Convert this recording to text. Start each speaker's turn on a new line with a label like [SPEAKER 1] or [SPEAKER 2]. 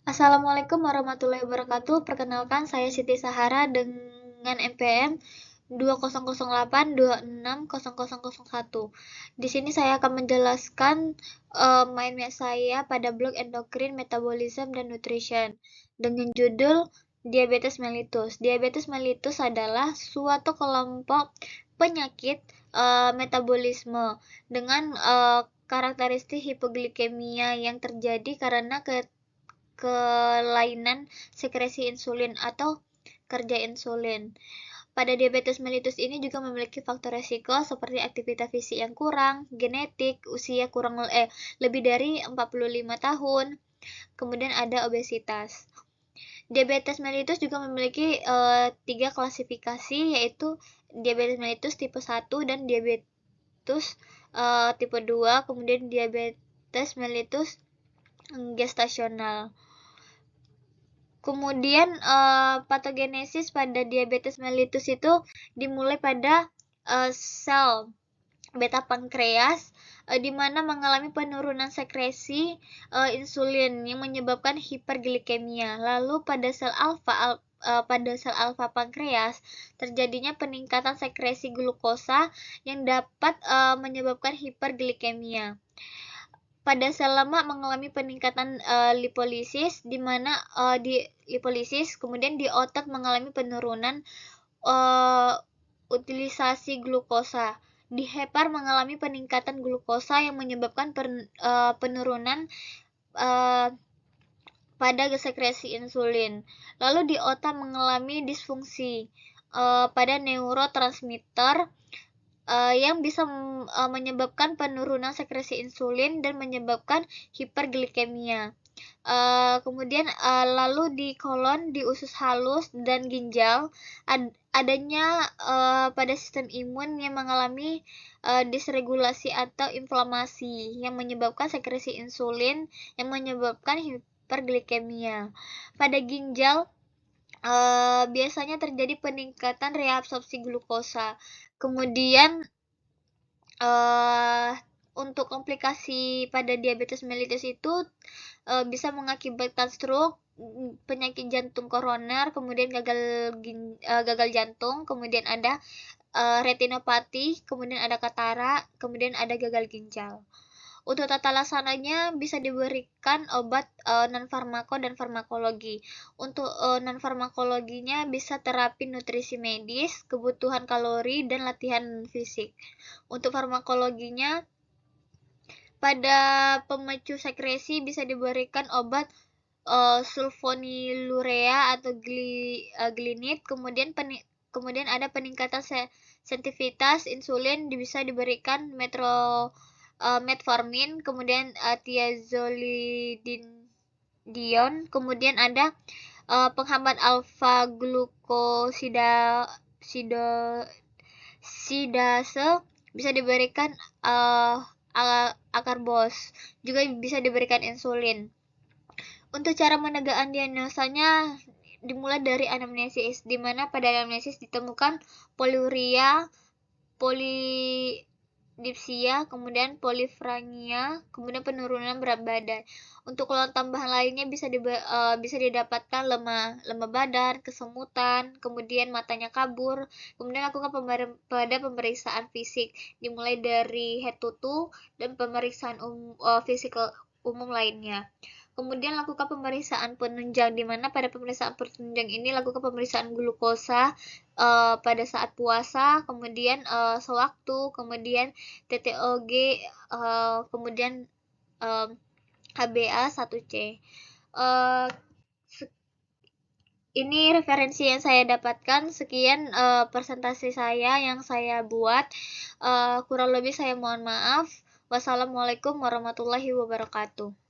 [SPEAKER 1] Assalamualaikum warahmatullahi wabarakatuh. Perkenalkan, saya Siti Sahara dengan NPM 2008260001. Di sini saya akan menjelaskan mindmap saya pada blog Endocrine, Metabolism, dan Nutrition dengan judul Diabetes mellitus. Diabetes mellitus adalah suatu kelompok penyakit metabolisme dengan karakteristik hipoglikemia yang terjadi karena kelainan sekresi insulin atau kerja insulin. Pada diabetes mellitus ini juga memiliki faktor resiko seperti aktivitas fisik yang kurang, genetik, usia lebih dari 45 tahun, kemudian ada obesitas. Diabetes mellitus juga memiliki 3 klasifikasi, yaitu diabetes mellitus tipe 1 dan diabetes tipe 2, kemudian diabetes mellitus gestasional. Kemudian patogenesis pada diabetes mellitus itu dimulai pada sel beta pankreas di mana mengalami penurunan sekresi insulin yang menyebabkan hiperglikemia. Lalu pada sel alfa pankreas terjadinya peningkatan sekresi glukosa yang dapat menyebabkan hiperglikemia. Pada sel lemak mengalami peningkatan lipolisis, di mana di lipolisis, kemudian di otot mengalami penurunan utilisasi glukosa. Di hepar mengalami peningkatan glukosa yang menyebabkan penurunan pada sekresi insulin. Lalu di otak mengalami disfungsi pada neurotransmitter yang bisa menyebabkan penurunan sekresi insulin dan menyebabkan hiperglikemia. Kemudian lalu di kolon, di usus halus dan ginjal adanya pada sistem imun yang mengalami disregulasi atau inflamasi yang menyebabkan sekresi insulin yang menyebabkan hiperglikemia. Pada ginjal biasanya terjadi peningkatan reabsorpsi glukosa. Kemudian untuk komplikasi pada diabetes mellitus itu bisa mengakibatkan stroke, penyakit jantung koroner, kemudian gagal jantung, kemudian ada retinopati, kemudian ada katarak, kemudian ada gagal ginjal. Untuk tata laksananya bisa diberikan obat non-farmako dan farmakologi. Untuk non-farmakologinya bisa terapi nutrisi medis, kebutuhan kalori, dan latihan fisik. Untuk farmakologinya, pada pemicu sekresi bisa diberikan obat sulfonylurea atau glinit, kemudian ada peningkatan sensitivitas insulin, bisa diberikan metformin, kemudian thiazolidinedion, kemudian ada penghambat alfa glukosidase, bisa diberikan akarbos, juga bisa diberikan insulin. Untuk cara menegakkan diagnosanya dimulai dari anamnesis, di mana pada anamnesis ditemukan poliuria, polidipsia, kemudian polifrania, kemudian penurunan berat badan. Untuk keluhan tambahan lainnya bisa didapatkan lemah badan, kesemutan, kemudian matanya kabur. Kemudian lakukan pada pemeriksaan fisik dimulai dari head to toe dan pemeriksaan fisik umum lainnya. Kemudian lakukan pemeriksaan penunjang, di mana pada pemeriksaan penunjang ini lakukan pemeriksaan glukosa pada saat puasa, kemudian sewaktu, kemudian TTOG, kemudian HbA1c. Ini referensi yang saya dapatkan. Sekian presentasi saya yang saya buat. Kurang lebih saya mohon maaf. Wassalamualaikum warahmatullahi wabarakatuh.